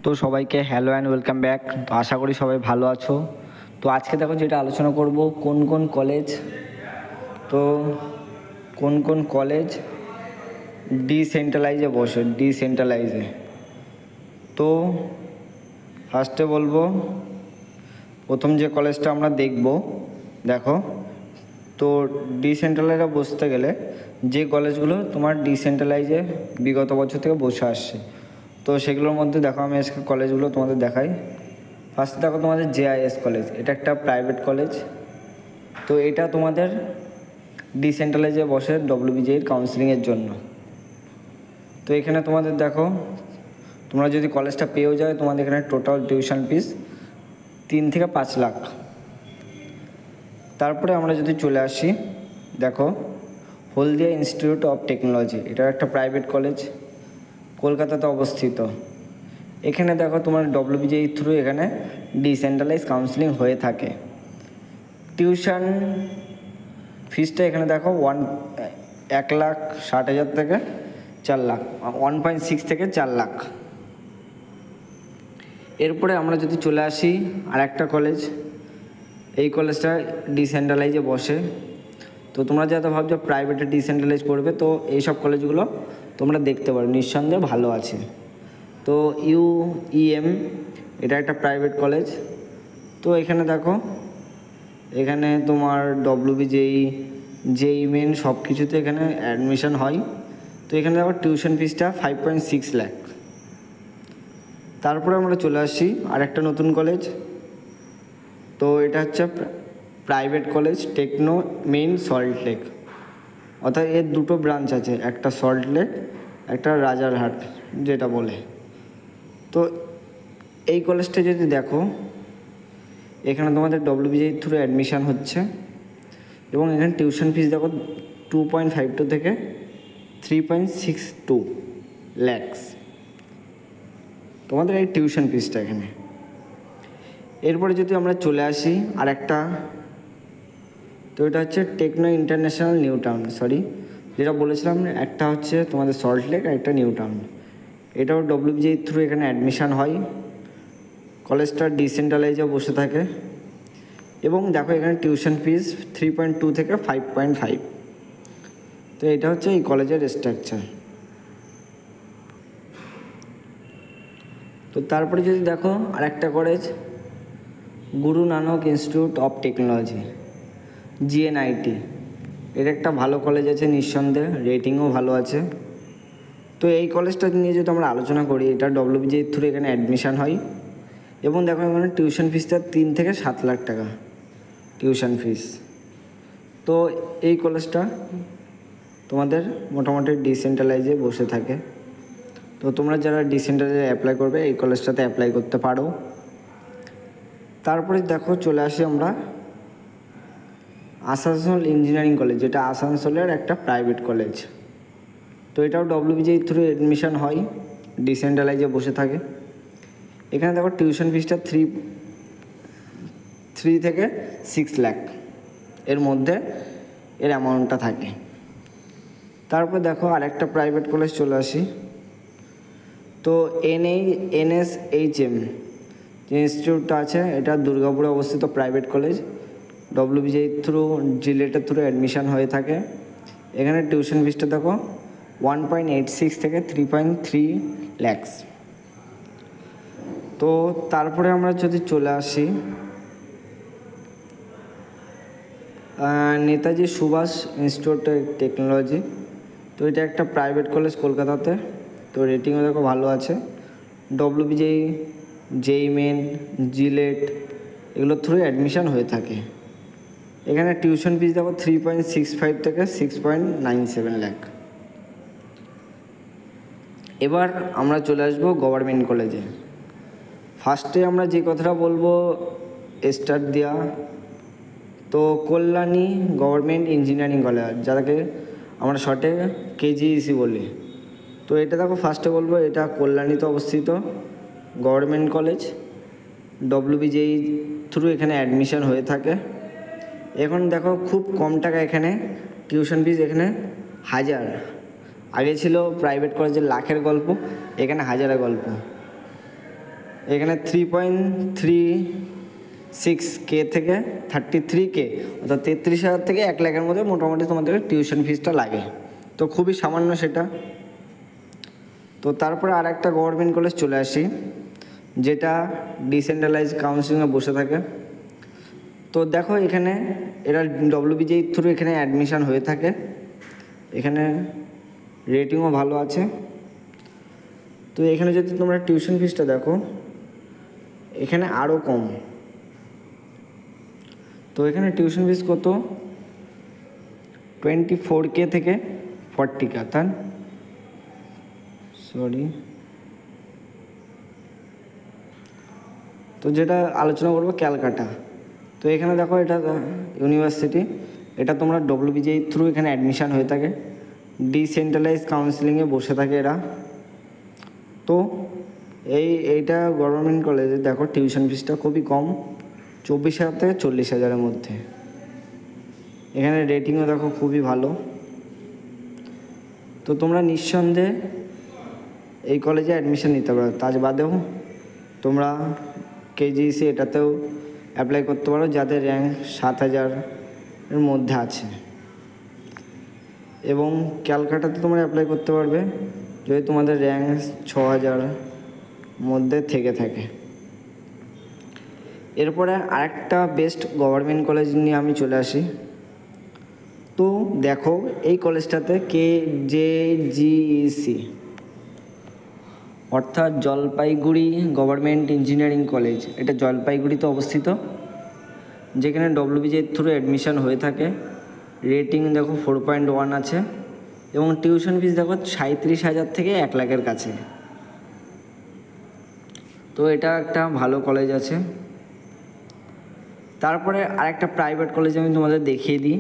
তো সবাইকে hello and welcome back. তো আশা করি সবাই ভালো আছো। তো আজকে দেখো যেটা আলোচনা করব কোন কোন কলেজ ডিসেন্ট্রালাইজে বসে ডিসেন্ট্রালাইজে। তো ফার্স্টে বলবো প্রথম যে কলেজটা আমরা দেখব, দেখো তো ডিসেন্ট্রালাইজে বসতে গেলে যে কলেজগুলো তোমার ডিসেন্ট্রালাইজে বিগত বছর থেকে বসে আসছে, তো সেগুলোর মধ্যে দেখো আমি আজকে কলেজগুলো তোমাদের দেখাই। ফার্স্ট দেখো তোমাদের জেআইএস কলেজ, এটা একটা প্রাইভেট কলেজ। তো এটা তোমাদের ডিসেন্ট্রালাইজে বসে ডব্লিউবিজের কাউন্সিলিংয়ের জন্য। তো এখানে তোমাদের দেখো তোমরা যদি কলেজটা পেয়েও যায়, তোমাদের এখানে টোটাল টিউশন ফিস 3 থেকে 5 লাখ। তারপরে আমরা যদি চলে আসি, দেখো হলদিয়া ইনস্টিটিউট অফ টেকনোলজি, এটা একটা প্রাইভেট কলেজ, কলকাতাতে অবস্থিত। এখানে দেখো তোমার ডব্লিউবিজেই থ্রু এখানে ডিসেন্ট্রালাইজ কাউন্সিলিং হয়ে থাকে। টিউশন ফিসটা এখানে দেখো 1,60,000 থেকে 4 লাখ, 1.6 থেকে 4 লাখ। এরপরে আমরা যদি চলে আসি আর একটা কলেজ, এই কলেজটা ডিসেন্ট্রালাইজে বসে। তো তোমরা যাতে ভাবছো প্রাইভেটে ডিসেন্ট্রালাইজ করবে, তো এইসব কলেজগুলো তোমরা দেখতে পারো, নিঃসন্দেহে ভালো আছে। তো ইউইএম, এটা একটা প্রাইভেট কলেজ। তো এখানে দেখো এখানে তোমার ডব্লিউবিজেই জেই মেন সব কিছুতে এখানে অ্যাডমিশন হয়। তো এখানে দেখো টিউশন ফিসটা 5.6 লাখ। তারপরে আমরা চলে আসি আর একটা নতুন কলেজ। তো এটা হচ্ছে private college techno main salt lake, অর্থাৎ এর দুটো ব্রাঞ্চ আছে, একটা সল্ট লেক, একটা রাজারহাট যেটা বলে। তো এই কলেজটা যদি দেখো, এখানে তোমাদের ডব্লিউবিজেই থ্রু অ্যাডমিশান হচ্ছে এবং এখানে টিউশন ফিস দেখো 2.52 থেকে 3.62 ল্যাক্স তোমাদের এই টিউশন ফিসটা এখানে। এরপরে যদি আমরা চলে আসি আর একটা, তো এটা হচ্ছে টেকনো ইন্টারন্যাশনাল নিউ টাউন, যেটা বলেছিলাম একটা হচ্ছে তোমাদের সল্ট লেক আর একটা নিউ টাউন। এটাও ডব্লিউবিজেই থ্রু এখানে অ্যাডমিশান হয়। কলেজটা ডিসেন্ট্রালাইজে বসে থাকে এবং দেখো এখানে টিউশন ফিস 3.2 থেকে 5.5। তো এটা হচ্ছে এই কলেজের স্ট্রাকচার। তো তারপরে যদি দেখো আর একটা college Guru Nanak institute of technology, জিএনআইটি, এটা একটা ভালো কলেজ আছে, নিঃসন্দেহে রেটিংও ভালো আছে। তো এই কলেজটা নিয়ে যদি আমরা আলোচনা করি, এটা ডব্লিউবিজেই থ্রু এখানে অ্যাডমিশান হয় এবং দেখো এখানে টিউশন ফিসটা 3 থেকে 7 লাখ টাকা টিউশন ফিস। তো এই কলেজটা তোমাদের মোটামুটি ডিসেন্ট্রালাইজে বসে থাকে। তো তোমরা যারা ডিসেন্ট্রালাইজে অ্যাপ্লাই করবে এই কলেজটাতে অ্যাপ্লাই করতে পারো। তারপরে দেখো চলে আসি আমরা আসানসোল ইঞ্জিনিয়ারিং কলেজ, যেটা আসানসোলের একটা প্রাইভেট কলেজ। তো এটাও ডব্লিউবিজেই থ্রু অ্যাডমিশান হয়, ডিসেন্ট্রালাইজে বসে থাকে। এখানে দেখো টিউশন ফিসটা 3 থেকে 6 লাখ এর মধ্যে এর অ্যামাউন্টটা থাকে। তারপর দেখো আরেকটা প্রাইভেট কলেজ চলে আসি। তো এনএসএইচএম যে ইনস্টিটিউটটা আছে, এটা দুর্গাপুরে অবস্থিত প্রাইভেট কলেজ, ডব্লিউবিজেই থ্রু জিলেটের থ্রু অ্যাডমিশান হয়ে থাকে। এখানে টিউশন ফিসটা দেখো 1.86 থেকে 3.3 ল্যাক্স। তো তারপরে আমরা যদি চলে আসি Netaji Subhash institute of technology, তো এটা একটা প্রাইভেট কলেজ কলকাতাতে। তো রেটিংও দেখো ভালো আছে, ডব্লিউবিজেই জেই মেন জিলেট এগুলোর থ্রু অ্যাডমিশান হয়ে থাকে। এখানে টিউশন ফিস দেখো 3.65 থেকে 6.97 লাখ। এবার আমরা চলে আসবো গভর্নমেন্ট কলেজে। ফার্স্টে আমরা যে কথাটা বলবো স্টার্ট দেওয়া, তো কল্যাণী গভর্নমেন্ট ইঞ্জিনিয়ারিং কলেজ, যাকে আমরা শর্টে কেজিইসি বলি। তো এটা দেখো ফার্স্টে বলবো এটা কল্যাণীতে অবস্থিত গভর্নমেন্ট কলেজ, ডব্লিউবিজেই থ্রু এখানে অ্যাডমিশান হয়ে থাকে। এখন দেখো খুব কম টাকা এখানে টিউশন ফিস, এখানে 1000, আগে ছিল প্রাইভেট কলেজের লাখের গল্প, এখানে 1000-এর গল্প। এখানে 3.36K থেকে 33K, অর্থাৎ 33,000 থেকে 1 লাখের মধ্যে মোটামুটি তোমাদের টিউশন ফিসটা লাগে। তো খুবই সামান্য সেটা। তো তারপরে আর একটা গভর্নমেন্ট কলেজ চলে আসি, যেটা ডিসেন্ট্রালাইজ কাউন্সিলিংয়ে বসে থাকে। তো দেখো এখানে এরা WBJEE থ্রু এখানে অ্যাডমিশান হয়ে থাকে। এখানে রেটিংও ভালো আছে। তো এখানে যদি তোমরা টিউশন ফিসটা দেখো, এখানে আরও কম। তো এখানে টিউশন ফিস কত? 24K থেকে 40K, অর্থাৎ তো যেটা আলোচনা করবো ক্যালকাটা। তো এখানে দেখো এটা ইউনিভার্সিটি, এটা তোমরা WBJEE থ্রু এখানে অ্যাডমিশান হয়ে থাকে, ডিসেন্ট্রালাইজ কাউন্সিলিংয়ে বসে থাকে এরা। তো এইটা গভর্নমেন্ট কলেজে দেখো টিউশন ফিসটা খুবই কম, 24,000 থেকে 40,000-এর মধ্যে। এখানে রেটিংও দেখো খুবই ভালো। তো তোমরা নিঃসন্দেহে এই কলেজে অ্যাডমিশন নিতে পারো। তার বাদেও তোমরা KGC এটাতেও অ্যাপ্লাই করতে পারো, যাদের র্যাঙ্ক 7,000-এর মধ্যে আছে। এবং ক্যালকাটাতে তোমরা অ্যাপ্লাই করতে পারবে যদি তোমাদের র্যাঙ্ক 6,000 মধ্যে থেকে থাকে। এরপরে আরেকটা বেস্ট গভর্নমেন্ট কলেজ নিয়ে আমি চলে আসি। তো দেখো এই কলেজটাতে KJGEC, অর্থাৎ জলপাইগুড়ি গভর্নমেন্ট ইঞ্জিনিয়ারিং কলেজ, এটা জলপাইগুড়িতে অবস্থিত, যেখানে WBJEE থ্রু অ্যাডমিশান হয়ে থাকে। রেটিং দেখো 4.1 আছে এবং টিউশন ফিস দেখো 37,000 থেকে 1 লাখের কাছে। তো এটা একটা ভালো কলেজ আছে। তারপরে আরেকটা প্রাইভেট কলেজ আমি তোমাদের দেখিয়ে দিই,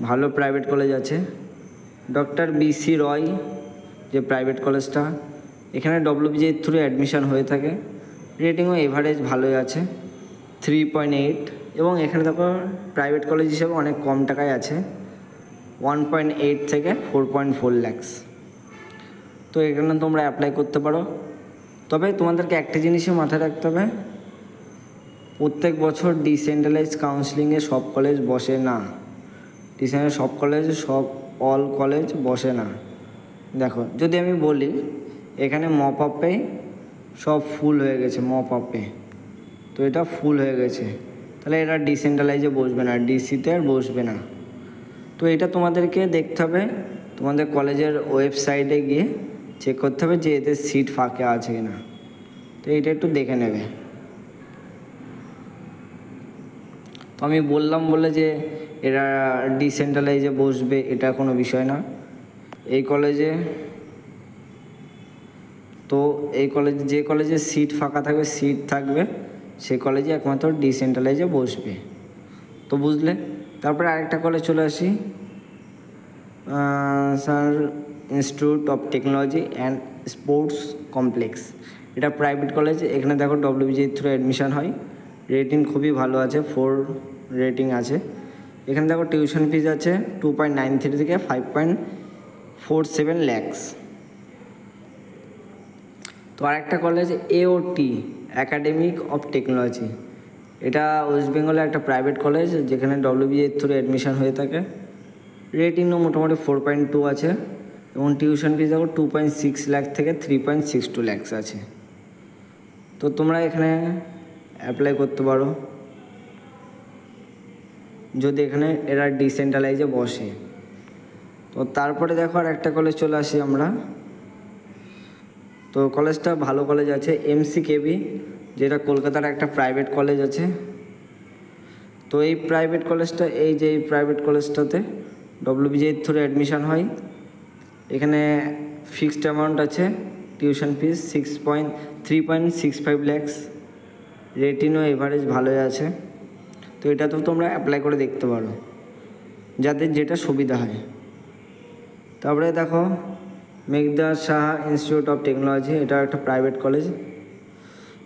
ভালো প্রাইভেট কলেজ আছে, ডক্টর BC রয় যে প্রাইভেট কলেজটা, এখানে WBJEE থ্রু অ্যাডমিশান হয়ে থাকে। রেটিংও এভারেজ ভালোই আছে, 3.8। এবং এখানে দেখো প্রাইভেট কলেজ হিসেবে অনেক কম টাকায় আছে, 1.8 থেকে 4.4 lakhs। তো এখানে তোমরা অ্যাপ্লাই করতে পারো। তবে তোমাদেরকে একটা জিনিসই মাথায় রাখতে হবে, প্রত্যেক বছর ডিসেন্ট্রালাইজ কাউন্সিলিংয়ে সব কলেজ বসে না। সব কলেজ অল কলেজ বসে না। দেখো যদি আমি বলি এখানে মপ আপে সব ফুল হয়ে গেছে, মপ আপে তো এটা ফুল হয়ে গেছে, তাহলে এরা ডিসেন্ট্রালাইজে বসবে না, ডিসিতে আর বসবে না। তো এটা তোমাদেরকে দেখতে হবে, তোমাদের কলেজের ওয়েবসাইটে গিয়ে চেক করতে হবে যে এতে সিট ফাঁকা আছে কিনা। তো এটা একটু দেখে নেবে। তো আমি বললাম বলে যে এরা ডিসেন্ট্রালাইজে বসবে এটা কোনো বিষয় না। এই কলেজে যে কলেজে সিট ফাঁকা থাকবে, সিট থাকবে, সেই কলেজে একমাত্র ডিসেন্ট্রালাইজে বসবে। তো বুঝলে। তারপরে আরেকটা কলেজ চলে আসি, sir institute of technology and sports complex, এটা প্রাইভেট কলেজ। এখানে দেখো WBJEE থ্রু অ্যাডমিশান হয়, রেটিং খুবই ভালো আছে, 4 রেটিং আছে। এখানে দেখো টিউশন ফিজ আছে 2.93 থেকে 5.47 lakhs। তো আরেকটা college AOT academic of technology, এটা ওয়েস্ট বেঙ্গলের একটা প্রাইভেট কলেজ, যেখানে WBJEE থ্রু অ্যাডমিশান হয়ে থাকে। রেটিংও মোটামুটি 4.2 আছে এবং টিউশন ফিজ দেখো 2.6 লাখ থেকে 3.62 lakhs আছে। তো তোমরা এখানে অ্যাপ্লাই করতে পারো যদি এখানে এরা ডিসেন্ট্রালাইজে বসে। তো তারপরে দেখো আর একটা কলেজ চলে আসি আমরা। তো কলেজটা ভালো কলেজ আছে, MCKB, যেটা কলকাতার একটা প্রাইভেট কলেজ আছে। তো এই প্রাইভেট কলেজটাতে WBJEE থ্রু অ্যাডমিশান হয়। এখানে ফিক্সড অ্যামাউন্ট আছে, টিউশন ফিস 3.65 lakhs, রেটিংও এভারেজ ভালোই আছে। তো এটা তো তোমরা অ্যাপ্লাই করে দেখতে পারো, যাদের যেটা সুবিধা হয়। তারপরে দেখো মেঘদা সাহা ইনস্টিটিউট অফ টেকনোলজি, এটা একটা প্রাইভেট কলেজ।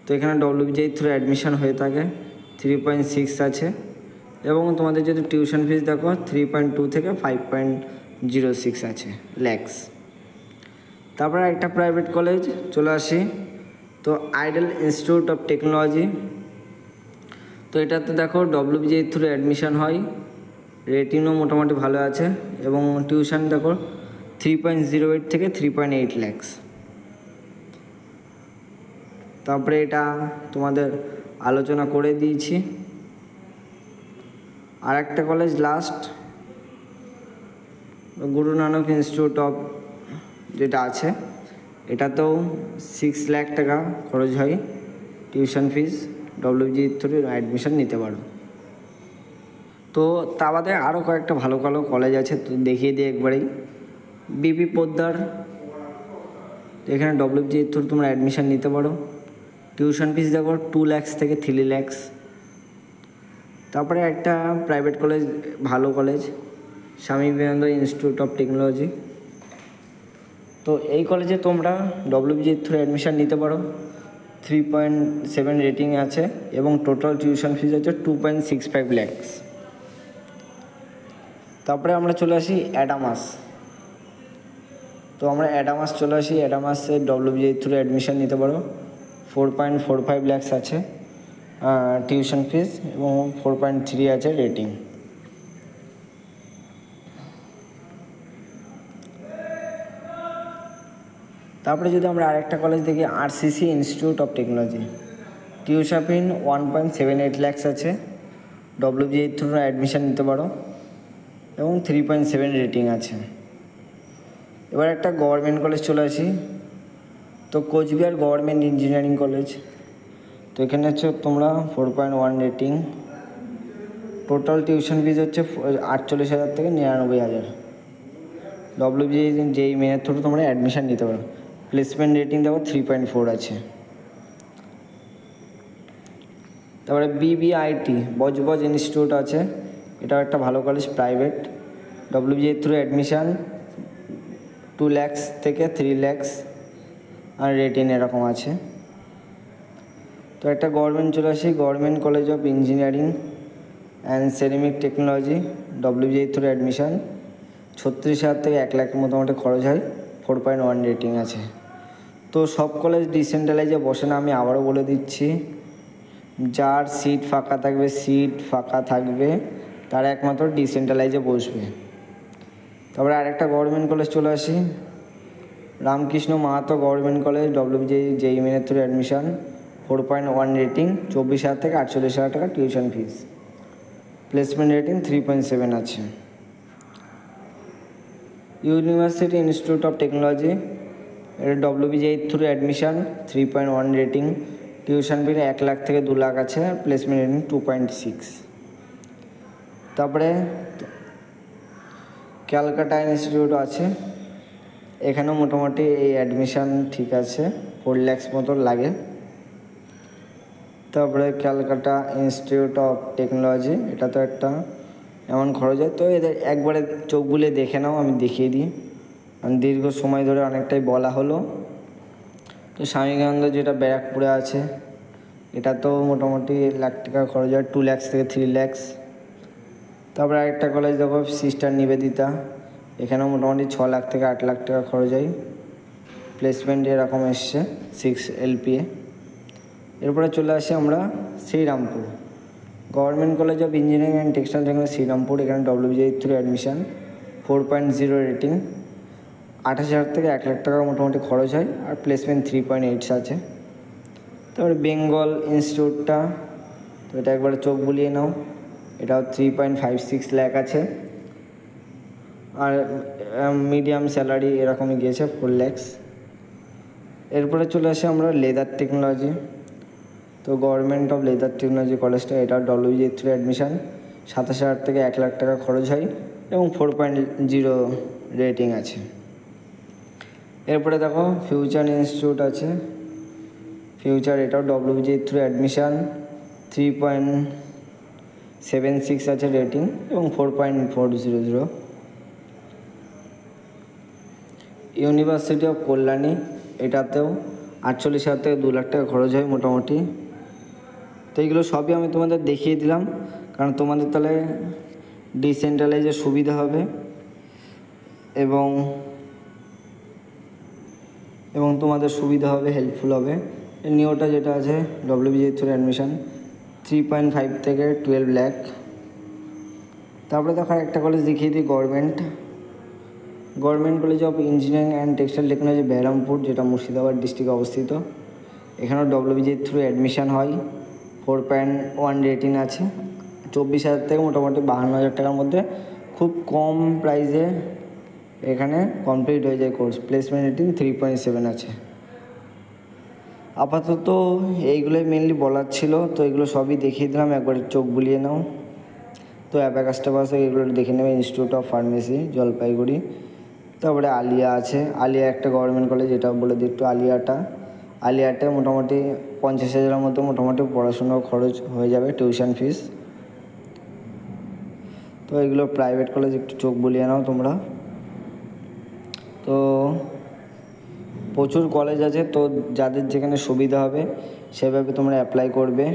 তো এখানে WBJEE থ্রু অ্যাডমিশান হয়ে থাকে, 3.6 আছে এবং তোমাদের যদি টিউশন ফিস দেখো 3.2 থেকে 5.06 আছে lakhs। তারপরে একটা প্রাইভেট কলেজ চলে আসি, তো আইডল ইনস্টিটিউট অফ টেকনোলজি, তো এটাতে দেখো WBJEE থ্রু অ্যাডমিশন হয়, রেটিংও মোটামুটি ভালো আছে এবং টিউশন দেখো 3.08 থেকে 3.8 lakhs। তারপরে এটা তোমাদের আলোচনা করে দিয়েছি। আর একটা college last, Guru Nanak institute of যেটা আছে, এটাতেও 6 লাখ টাকা খরচ হয় tuition fees, WBJEE through admission নিতে পারো। তো তা বাদে আরও কয়েকটা ভালো ভালো কলেজ আছে, তো দেখিয়ে দিই একবারেই। বিপি পোদ্দার, এখানে WBJEE থ্রু তোমরা অ্যাডমিশন নিতে পারো। টিউশন ফিস দেখো 2 lakhs থেকে 3 lakhs। তারপরে একটা প্রাইভেট কলেজ, ভালো college, Swami Vivekananda institute of technology. তো এই কলেজে তোমরা WBJEE থ্রু অ্যাডমিশন নিতে পারো। 3.7 রেটিং আছে এবং টোটাল টিউশন ফিস হচ্ছে 2.65 lakhs। তারপরে আমরা চলে আসি অ্যাডামাস। তো আমরা অ্যাডামাস চলে আসি, অ্যাডামাসে WBJEE থ্রু অ্যাডমিশন নিতে পারো। 4.45 lakhs আছে টিউশন ফিস এবং 4.3 আছে রেটিং। তারপরে যদি আমরা আরেকটা কলেজ দেখি, RCC institute of technology, tuition fee 1.78 lakhs আছে, WBJEE থ্রু অ্যাডমিশন নিতে পারো এবং 3.7 রেটিং আছে। এবার একটা গভর্নমেন্ট কলেজ চলে আসি, তো কোচবিহার গভর্নমেন্ট ইঞ্জিনিয়ারিং কলেজ। তো এখানে হচ্ছে তোমরা 4.1 রেটিং, টোটাল টিউশন ফিস হচ্ছে 48,000 থেকে 99,000। WBJEE মেনের থ্রু তোমরা অ্যাডমিশন নিতে পারো। প্লেসমেন্ট রেটিং দেখো 3.4 আছে। তারপরে BBIT বজবজ ইনস্টিটিউট আছে, এটাও একটা ভালো college, private. WBJEE through admission 2 lakhs থেকে 3 lakhs আর রেটিং এরকম আছে। তো একটা গভর্নমেন্ট চলে আসি, government college of engineering and ceramic technology, WBJEE through admission 36,000 থেকে 1 লাখ মোটামুটি খরচ হয়, 4.1 রেটিং আছে। তো সব কলেজ ডিসেন্ট্রালাইজে বসে না, আমি আবারও বলে দিচ্ছি। যার সিট ফাঁকা থাকবে তারা একমাত্র ডিসেন্ট্রালাইজে বসবে। তারপরে আরেকটা গভর্নমেন্ট কলেজ চলে আসি, Ramakrishna Mahato government college, WBJEE মেনের থ্রু অ্যাডমিশান 4.1 রেটিং, 24,000 থেকে 48,000 টাকা টিউশন ফিস, প্লেসমেন্ট রেটিং 3.7 আছে। ইউনিভার্সিটি ইনস্টিটিউট অফ টেকনোলজি, এটা WBJEE through admission 3.1 rating, tuition fee 1 lakh থেকে 2 লাখ আছে, প্লেসমেন্ট রেটিং 2.6। তারপরে ক্যালকাটা ইনস্টিটিউট আছে, এখানেও মোটামুটি এই অ্যাডমিশান ঠিক আছে, 4 lakhs মতো লাগে। তারপরে ক্যালকাটা ইনস্টিটিউট অফ টেকনোলজি, এটা তো একটা এমন খরচ হয়, তো এদের একবারে চোখ বুলিয়ে দেখে নাও, আমি দেখিয়ে দিই, দীর্ঘ সময় ধরে অনেকটাই বলা হলো। তো স্বামী বিবেকানন্দ যেটা ব্যারাকপুরে আছে, এটা তো মোটামুটি 1 লাখ টাকা খরচ হয়, 2 lakhs থেকে 3 lakhs। তারপরে আরেকটা কলেজ দেখো, সিস্টার নিবেদিতা, এখানেও মোটামুটি 6 লাখ থেকে 8 লাখ টাকা খরচ হয়, প্লেসমেন্ট এরকম এসছে 6 LPA। এরপরে চলে আসি আমরা Serampore, government college of engineering and textile technology Serampore, এখানে WBJEE থ্রু অ্যাডমিশান 4.0 রেটিং, 28,000 থেকে 1 লাখ টাকা মোটামুটি খরচ হয় আর প্লেসমেন্ট 3.8 আছে। তারপরে বেঙ্গল ইনস্টিটিউটটা, তো এটা একবারে চোখ বুলিয়ে নাও, এটাও 3.56 লাখ আছে আর মিডিয়াম স্যালারি এরকমই গিয়েছে 4 lakhs। এরপরে চলে আসি আমরা লেদার টেকনোলজি, তো গভর্নমেন্ট অফ লেদার টেকনোলজি কলেজটা, এটা WBJEE থ্রু অ্যাডমিশান 27,000 থেকে 1 লাখ টাকা খরচ হয় এবং 4.0 রেটিং আছে। এরপরে দেখো ফিউচার ইনস্টিটিউট আছে, ফিউচার, এটাও WBJEE থ্রু অ্যাডমিশান 3.76 আছে রেটিং এবং 4.400। ইউনিভার্সিটি অফ কল্যাণী, এটাতেও 48,000 থেকে 2 লাখ টাকা খরচ হয় মোটামুটি। তো এইগুলো সবই আমি তোমাদের দেখিয়ে দিলাম, কারণ তোমাদের তাহলে ডিসেন্ট্রালাইজে সুবিধা হবে এবং তোমাদের সুবিধা হবে, হেল্পফুল হবে নিওটা যেটা আছে WBJ থ্রু অ্যাডমিশন 3.5 থেকে 12 লাখ। তারপরে দেখো একটা কলেজ দেখিয়ে দিই, government college of engineering and textile technology Berhampore, যেটা মুর্শিদাবাদ ডিস্ট্রিক্টে অবস্থিত। এখানেও WBJ থ্রু অ্যাডমিশন হয়, 4.1 রেটিং আছে, 24,000 থেকে মোটামুটি 52,000 টাকার মধ্যে খুব কম প্রাইসে এখানে কমপ্লিট হয়ে যায় কোর্স। প্লেসমেন্ট রেটিং 3.7 আছে। আপাতত এইগুলোই মেনলি বলার ছিল, তো এগুলো সবই দেখিয়ে দিলাম, একবার চোখ বুলিয়ে নাও। তো অ্যাবাকাসটা পাশে এগুলো দেখে নেবে, ইনস্টিটিউট অফ ফার্মেসি জলপাইগুড়ি। তারপরে আলিয়া আছে, আলিয়া একটা গভর্নমেন্ট কলেজ, এটা বলে দিই একটু। আলিয়াটায় মোটামুটি 50,000-এর মধ্যে মোটামুটি পড়াশোনার খরচ হয়ে যাবে, টিউশন ফিস। তো এগুলো প্রাইভেট কলেজ, একটু চোখ বুলিয়ে নাও তোমরা। তো প্রচুর কলেজ আছে, তো যাদের যেখানে সুবিধা হবে সেভাবে তোমরা অ্যাপ্লাই করবে।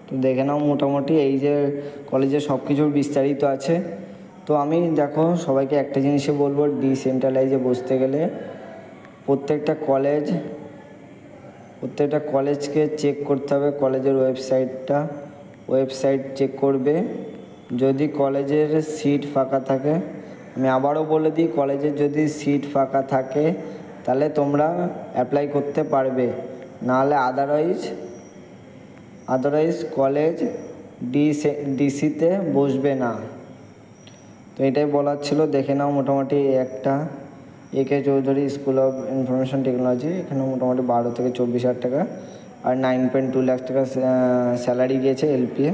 তো দেখে নাও মোটামুটি এই যে কলেজে সব কিছুর বিস্তারিত আছে। তো আমি দেখো সবাইকে একটা জিনিসই বলবো, ডিসেন্ট্রালাইজে বসতে গেলে প্রত্যেকটা কলেজকে চেক করতে হবে, কলেজের ওয়েবসাইট চেক করবে। যদি কলেজের সিট ফাঁকা থাকে, আমি আবারও বলে দিই, কলেজের যদি সিট ফাঁকা থাকে তাহলে তোমরা অ্যাপ্লাই করতে পারবে, নাহলে আদারওয়াইজ কলেজ ডিসিতে বসবে না। তো এটাই বলার ছিল। দেখে নাও মোটামুটি একটা AK Chowdhury school of information technology, এখানে মোটামুটি 12 থেকে 24,000 টাকা আর 9.2 লাখ টাকা স্যালারি গিয়েছে LPA।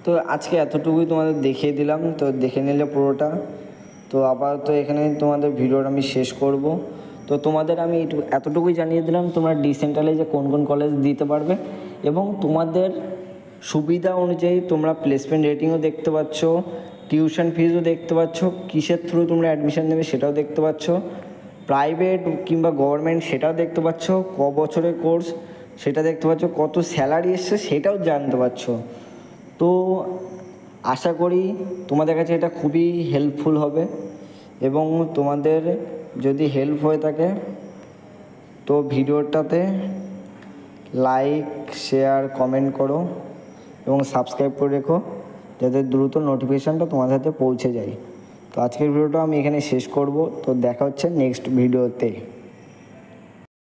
তো আজকে এতটুকুই তোমাদের দেখিয়ে দিলাম, তো দেখে নিলে পুরোটা। তো আপাতত এখানে তোমাদের ভিডিওটা আমি শেষ করব। তো তোমাদের আমি এতটুকুই জানিয়ে দিলাম তোমরা ডিসেন্ট্রালাইজে কোন কোন কলেজ দিতে পারবে, এবং তোমাদের সুবিধা অনুযায়ী তোমরা প্লেসমেন্ট রেটিংও দেখতে পাচ্ছ, টিউশন ফিজও দেখতে পাচ্ছ, কিসের থ্রু তোমরা অ্যাডমিশন নেবে সেটাও দেখতে পাচ্ছ, প্রাইভেট কিংবা গভর্নমেন্ট সেটাও দেখতে পাচ্ছ, ক বছরের কোর্স সেটা দেখতে পাচ্ছ, কত স্যালারি এসছে সেটাও জানতে পারছো। তো আশা করি তোমাদের কাছে এটা খুবই হেল্পফুল হবে, এবং তোমাদের যদি হেল্প হয়ে থাকে তো ভিডিওটাতে লাইক, শেয়ার, কমেন্ট করো এবং সাবস্ক্রাইব করে রেখো, যাতে দ্রুত নোটিফিকেশানটা তোমাদের হাতে পৌঁছে যায়। তো আজকের ভিডিওটা আমি এখানে শেষ করব। তো দেখা হচ্ছে নেক্সট ভিডিওতে।